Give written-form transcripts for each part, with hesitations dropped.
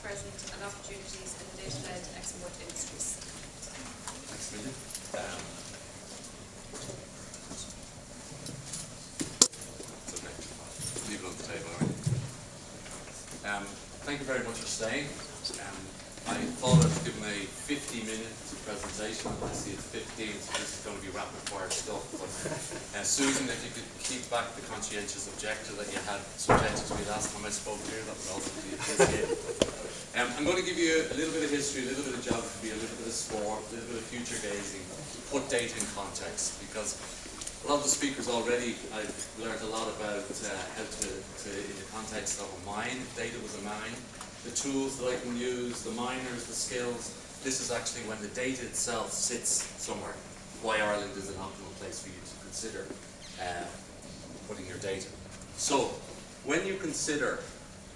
present, and opportunities in the data-led export industries. Thanks, Millie. It's okay. Leave it on the table, all right? Thank you very much for staying. I thought I was given a 50-minute presentation. I see it's 15, so this is going to be rapid fire stuff. But Susan, if you could keep back the conscientious objector that you had subjected to me last time I spoke here, that would also be appreciated. I'm going to give you a little bit of history, a little bit of geography, a little bit of sport, a little bit of future gazing, put data in context, because a lot of the speakers already, I've learned a lot about how to, in the context of a mine, if data was a mine, the tools that I can use, the miners, the skills. This is actually when the data itself sits somewhere. Why Ireland is an optimal place for you to consider putting your data. So, when you consider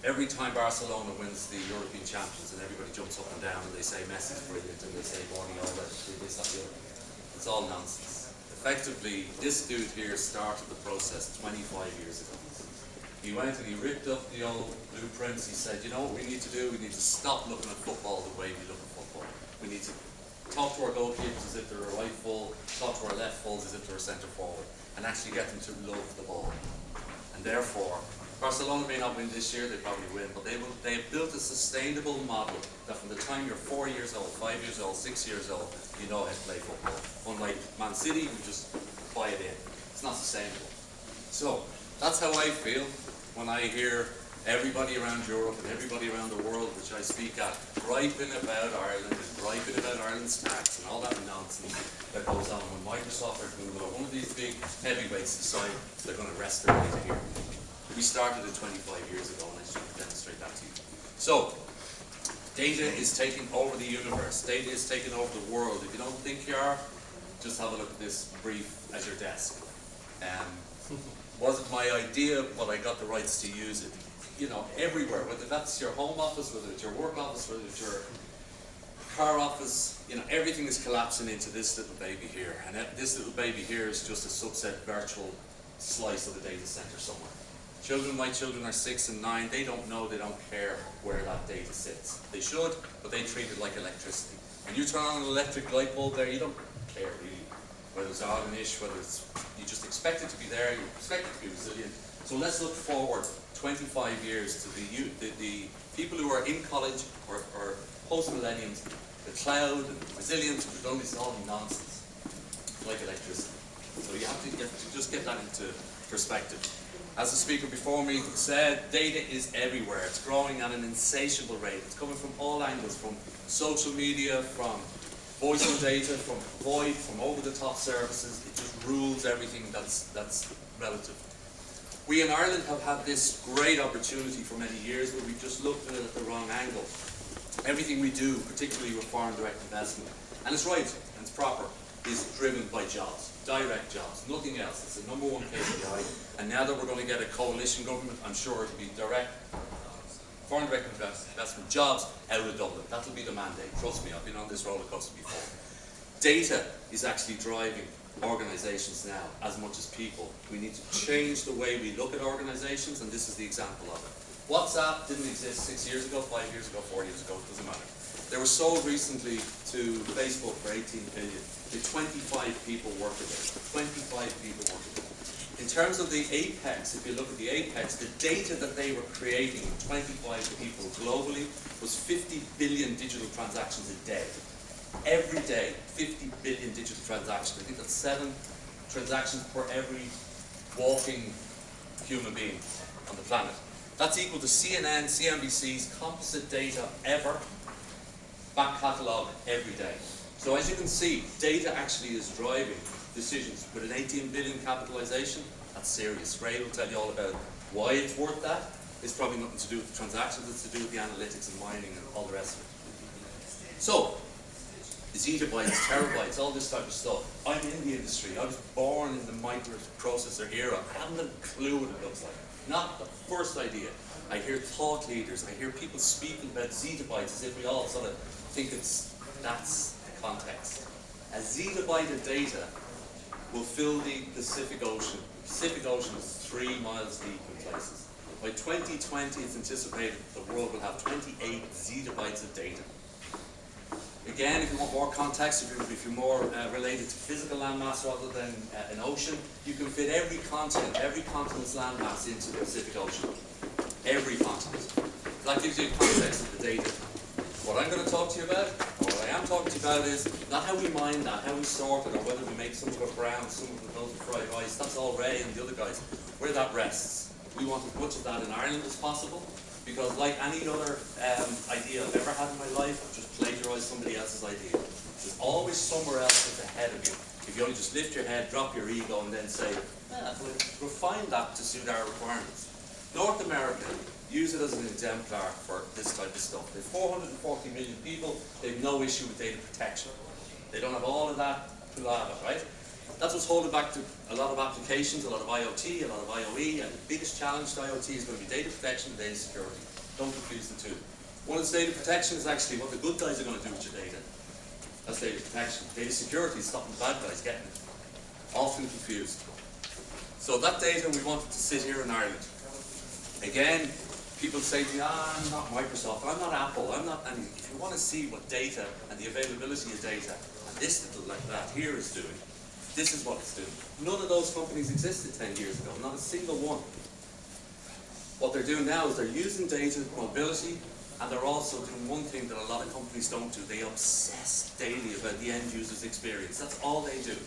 every time Barcelona wins the European Champions and everybody jumps up and down and they say Messi's brilliant and they say Guardiola, this, that, the other, it's all nonsense. Effectively, this dude here started the process 25 years ago. He went and he ripped up the old blueprints. He said, you know what we need to do? We need to stop looking at football the way we look at football. We need to talk to our goalkeepers as if they're a right full, talk to our left fulls as if they're a centre forward, and actually get them to love the ball. And therefore, Barcelona may not win this year, they probably win, but they have built a sustainable model that from the time you're 4 years old, 5 years old, 6 years old, you know how to play football. Unlike Man City, you just buy it in. It's not sustainable. So, that's how I feel when I hear everybody around Europe and everybody around the world which I speak at griping about Ireland and griping about Ireland's tax and all that nonsense that goes on when Microsoft or Google or one of these big heavyweights decide they're going to rest their data here. We started it 25 years ago and I should demonstrate that to you. So, data is taking over the universe. Data is taking over the world. If you don't think you are, just have a look at this brief at your desk. Wasn't my idea, but I got the rights to use it. You know, everywhere, whether that's your home office, whether it's your work office, whether it's your car office, you know, everything is collapsing into this little baby here. And this little baby here is just a subset virtual slice of the data center somewhere. My children are 6 and 9, they don't know, they don't care where that data sits. They should, but they treat it like electricity. When you turn on an electric light bulb there, you don't care really. Whether it's odd and ish, whether it's, you just expect it to be there, you expect it to be resilient. So let's look forward 25 years to the people who are in college or post-millenniums, the cloud and resilience, redundancy, all nonsense, like electricity. So you have to just get that into perspective. As the speaker before me said, data is everywhere. It's growing at an insatiable rate. It's coming from all angles, from social media, from voice on data, from VoIP, from over-the-top services. It just rules everything that's relative. We in Ireland have had this great opportunity for many years, but we've just looked at it at the wrong angle. Everything we do, particularly with foreign direct investment, and it's right and it's proper, is driven by jobs, direct jobs, nothing else. It's the #1 KPI. And now that we're going to get a coalition government, I'm sure it'll be direct foreign direct investment jobs out of Dublin. That'll be the mandate. Trust me, I've been on this roller coaster before. Data is actually driving organizations now as much as people. We need to change the way we look at organizations, and this is the example of it. WhatsApp didn't exist 6 years ago, 5 years ago, 4 years ago, it doesn't matter. They were sold recently to Facebook for 18 billion. The 25 people working there. 25 people working there. In terms of the apex, if you look at the apex, the data that they were creating, 25 people globally, was 50 billion digital transactions a day. Every day, 50 billion digital transactions. I think that's 7 transactions per every walking human being on the planet. That's equal to CNN, CNBC's composite data ever, back catalogue every day. So as you can see, data actually is driving decisions. With an 18 billion capitalization, that's serious. Ray will tell you all about why it's worth that. It's probably nothing to do with the transactions, it's to do with the analytics and mining and all the rest of it. So, zettabytes, terabytes, all this type of stuff. I'm in the industry. I was born in the microprocessor era. I haven't a clue what it looks like. Not the first idea. I hear thought leaders, I hear people speaking about zettabytes as if we all sort of think that's the context. A zettabyte of data will fill the Pacific Ocean. The Pacific Ocean is 3 miles deep in places. By 2020, it's anticipated the world will have 28 zettabytes of data. Again, if you want more context, if you're more related to physical landmass rather than an ocean, you can fit every continent's landmass into the Pacific Ocean. Every continent. That gives you context of the data. What I'm going to talk to you about, or what I am talking to you about, is not how we mine that, how we sort it, or whether we make some of it brown, some of it goes with fried rice. That's all Ray and the other guys. Where that rests. We want as much of that in Ireland as possible, because like any other idea I've ever had in my life, I've just plagiarized somebody else's idea. There's always somewhere else that's ahead of you. If you only just lift your head, drop your ego, and then say, we'll refine that to suit our requirements. North America, use it as an exemplar for this type of stuff. They have 440 million people, they have no issue with data protection. They don't have all of that palaver, right? That's what's holding back to a lot of applications, a lot of IoT, a lot of IoE, and the biggest challenge to IoT is going to be data protection and data security. Don't confuse the two. One is data protection is actually what the good guys are going to do with your data. That's data protection. Data security is stopping the bad guys getting it. Often confused. So that data we wanted to sit here in Ireland. Again, people say to me, I'm not Microsoft, I'm not Apple, I'm not anything. If you want to see what data and the availability of data, and this little like that here is doing, this is what it's doing. None of those companies existed 10 years ago, not a single one. What they're doing now is they're using data mobility, and they're also doing one thing that a lot of companies don't do. They obsess daily about the end user's experience. That's all they do.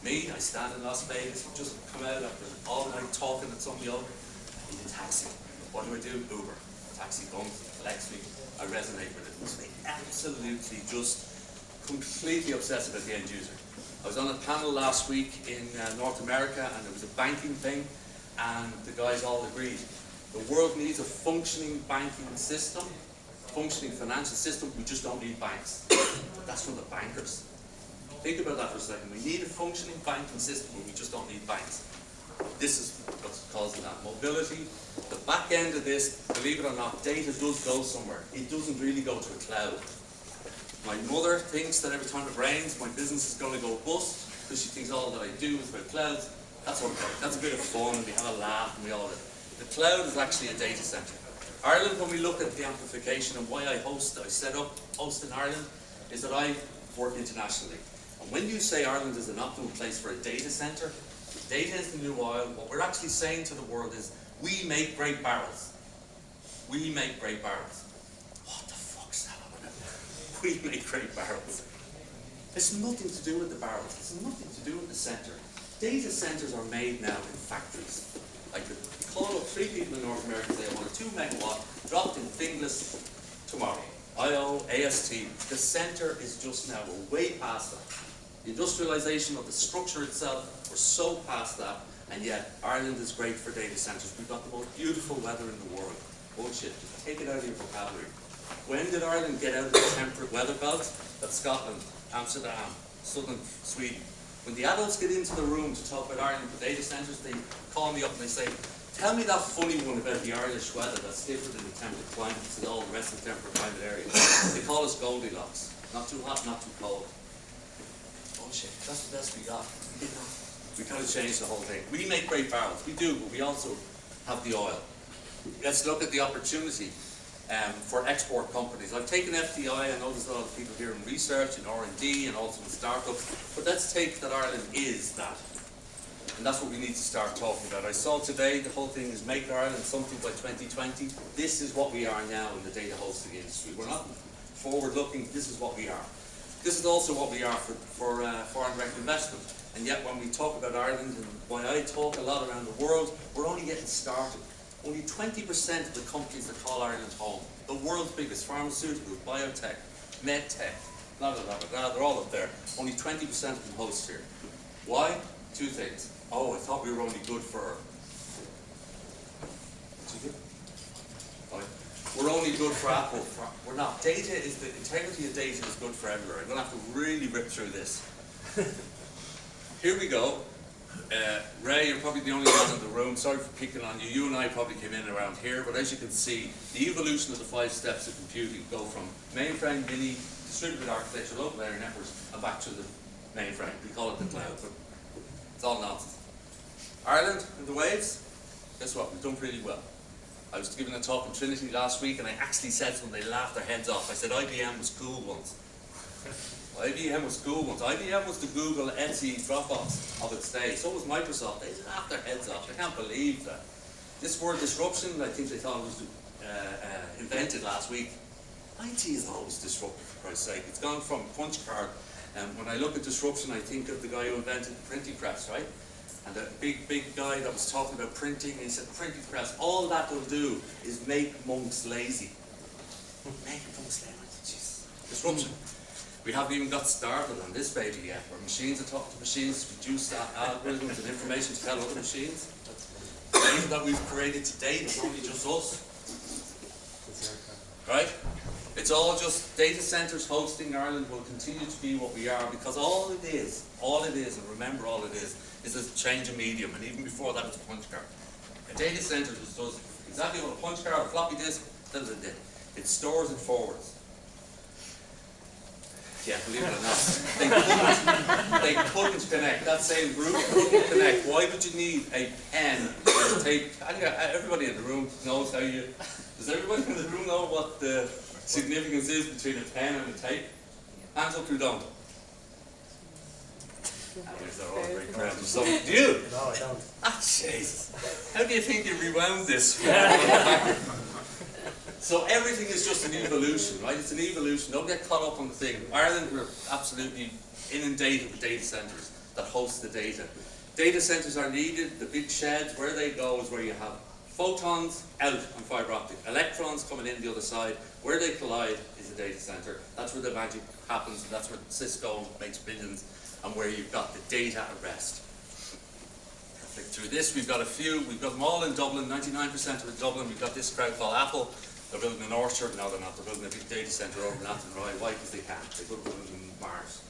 Me, I stand in Las Vegas, just come out after all night talking at somebody over, I need a taxi. What do? Uber. Taxi comes, collects me, I resonate with it. So they absolutely just completely obsessed about the end user. I was on a panel last week in North America, and there was a banking thing, and the guys all agreed. The world needs a functioning banking system, functioning financial system. We just don't need banks. That's from the bankers. Think about that for a second. We need a functioning banking system, but we just don't need banks. This is what's causing that. Mobility. The back end of this, believe it or not, data does go somewhere. It doesn't really go to a cloud. My mother thinks that every time it rains, my business is going to go bust, because she thinks all that I do is about clouds. That's okay. That's a bit of fun, and we have a laugh, and we all do. The cloud is actually a data center. Ireland, when we look at the amplification and why I set up host in Ireland, is that I work internationally. And when you say Ireland is an optimal place for a data center, data is the new oil. What we're actually saying to the world is, we make great barrels. We make great barrels. What the fuck's that all about? We make great barrels. It's nothing to do with the barrels. It's nothing to do with the center. Data centers are made now in factories. I could call up 3 people in North America and say, I want a 2 megawatt dropped in Finglas tomorrow. IO, AST. The center is just now, we're way past that. The industrialization of the structure itself, we're so past that, and yet Ireland is great for data centers. We've got the most beautiful weather in the world. Bullshit, just take it out of your vocabulary. When did Ireland get out of the temperate weather belt? That's Scotland, Amsterdam, southern Sweden. When the adults get into the room to talk about Ireland for data centers, they call me up and they say, tell me that funny one about the Irish weather that's different in the temperate climates and all the rest of the temperate climate areas. They call us Goldilocks. Not too hot, not too cold. Bullshit, that's the best we got. We kind of changed the whole thing. We make great barrels, we do, but we also have the oil. Let's look at the opportunity for export companies. I've taken FDI, I know there's a lot of people here in research and R&D and also in startups, but let's take that Ireland is that. And that's what we need to start talking about. I saw today the whole thing is make Ireland something by 2020. This is what we are now in the data hosting industry. We're not forward looking, this is what we are. This is also what we are for foreign direct investment. And yet when we talk about Ireland and why I talk a lot around the world, we're only getting started. Only 20% of the companies that call Ireland home, the world's biggest, pharmaceuticals, biotech, medtech, blah, blah, blah, blah, they're all up there. Only 20% of them host here. Why? 2 things. Oh, I thought we were only good for... What's it good? Right. We're only good for Apple. We're not. Data is, the integrity of data is good for everywhere. I'm going to have to really rip through this. Here we go. Ray, you're probably the only one in the room. Sorry for picking on you. You and I probably came in around here, but as you can see, the evolution of the 5 steps of computing go from mainframe, mini, distributed architecture, local area networks, and back to the mainframe. We call it the cloud, but it's all nonsense. Ireland and the waves, guess what? We've done pretty well. I was giving a talk in Trinity last week and I actually said to them, they laughed their heads off. I said IBM was cool once. IBM was cool once. IBM was the Google, Etsy, Dropbox of its day. So was Microsoft. They laughed their heads off. I can't believe that. This word disruption, I think they thought it was invented last week. IT is always disruptive, for Christ's sake. It's gone from punch card. When I look at disruption, I think of the guy who invented the printing press, right? And the big guy that was talking about printing, and he said, printing press, all that will do is make monks lazy. Make monks lazy. Jesus. Disruption. We haven't even got started on this baby yet, where machines are talking to machines, produce algorithms and information to tell other machines. The data that we've created to date is only just us. Right? It's all just data centers hosting. Ireland will continue to be what we are because all it is, and remember all it is a change of medium, and even before that it's a punch card. A data center just does exactly what a punch card or a floppy disk does. It stores and forwards. Yeah, believe it or not, they couldn't connect. That same group couldn't connect. Why would you need a pen or a tape? Everybody in the room knows how you. Does everybody in the room know what the significance is between a pen and a tape? Hands up who don't. They're all very proud of some. Do you? No, I don't. Ah, Jesus. How do you think you rewound this? So everything is just an evolution, right? It's an evolution. Don't get caught up on the thing. Ireland, we're absolutely inundated with data centres that host the data. Data centres are needed. The big sheds, where they go is where you have photons out on fibre optic, electrons coming in the other side. Where they collide is a data centre. That's where the magic happens, and that's where Cisco makes billions, and where you've got the data at rest. Through this, we've got them all in Dublin, 99% of it Dublin. We've got this crowd called Apple. They're building an orchard. No, they're not. They're building a big data centre over in Athenry. Why? Because they can't. They could have built it in Mars.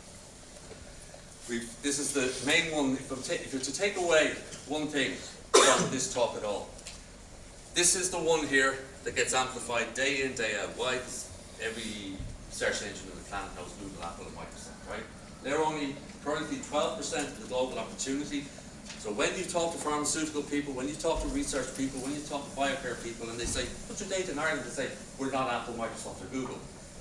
This is the main one. If you're to take away one thing from this talk at all, this is the one here that gets amplified day in, day out. Why? Because every search engine on the planet knows Google, Apple, and Microsoft, right? They're only currently 12% of the global opportunity. So when you talk to pharmaceutical people, when you talk to research people, when you talk to biocare people, and they say, put your data in Ireland, they say, we're not Apple, Microsoft, or Google.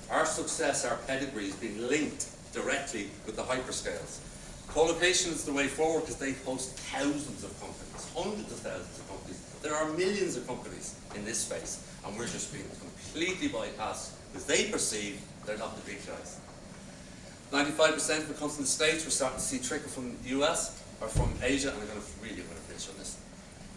Our success, our pedigree is being linked directly with the hyperscales. Co-location is the way forward because they host thousands of companies, hundreds of thousands of companies. There are millions of companies in this space, and we're just being completely bypassed because they perceive they're not the big guys. 95% of it comes from the States. We're starting to see trickle from the US. Or from Asia, and I'm going to finish on this.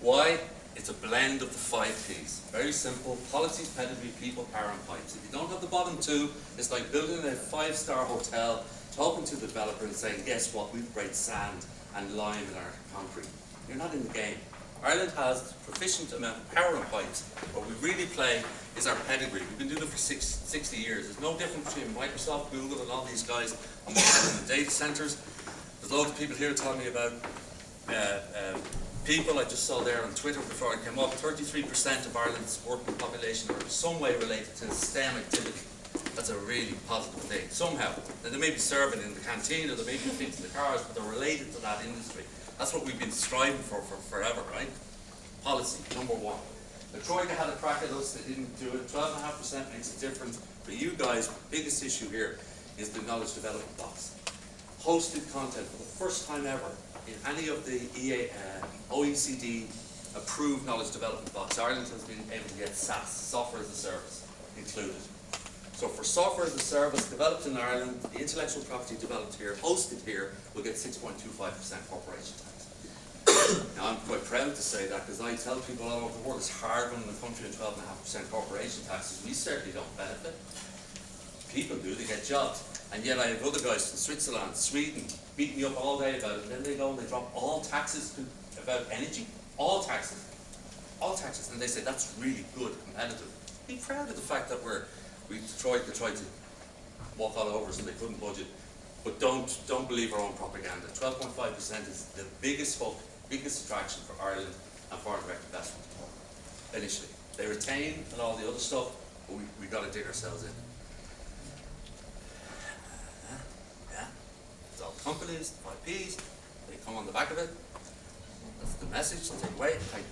Why? It's a blend of the 5 Ps. Very simple. Policies, pedigree, people, power, and pipes. If you don't have the bottom 2, it's like building a 5-star hotel, talking to the developer and saying, guess what, we've great sand and lime in our concrete. You're not in the game. Ireland has a proficient amount of power and pipes. What we really play is our pedigree. We've been doing it for 60 years. There's no difference between Microsoft, Google, and all these guys and the data centers. There's loads of people here telling me about people. I just saw there on Twitter before I came up, 33% of Ireland's working population are in some way related to STEM activity. That's a really positive thing, somehow. Now, they may be serving in the canteen or they may be fixing the cars, but they're related to that industry. That's what we've been striving for forever, right? Policy, number 1. The Troika had a crack at us, they didn't do it. 12.5% makes a difference. For you guys, the biggest issue here is the knowledge development box. Hosted content for the first time ever in any of the OECD approved knowledge development box. Ireland has been able to get SaaS, software as a service, included. So for software as a service developed in Ireland, the intellectual property developed here, hosted here, will get 6.25% corporation tax. Now I'm quite proud to say that because I tell people all over the world it's hard running the country at 12.5% corporation taxes. We certainly don't benefit. People do, they get jobs. And yet I have other guys from Switzerland, Sweden, beating me up all day about it, and then they go and they drop all taxes about energy, all taxes, and they say that's really good, competitive. Be proud of the fact that we tried to walk all over us and they couldn't budget, but don't believe our own propaganda. 12.5% is the biggest hook, biggest attraction for Ireland and foreign direct investment initially. They retain and all the other stuff, but we got to dig ourselves in. All the companies, the 5 Ps, they come on the back of it. That's the message to take away. Thank you.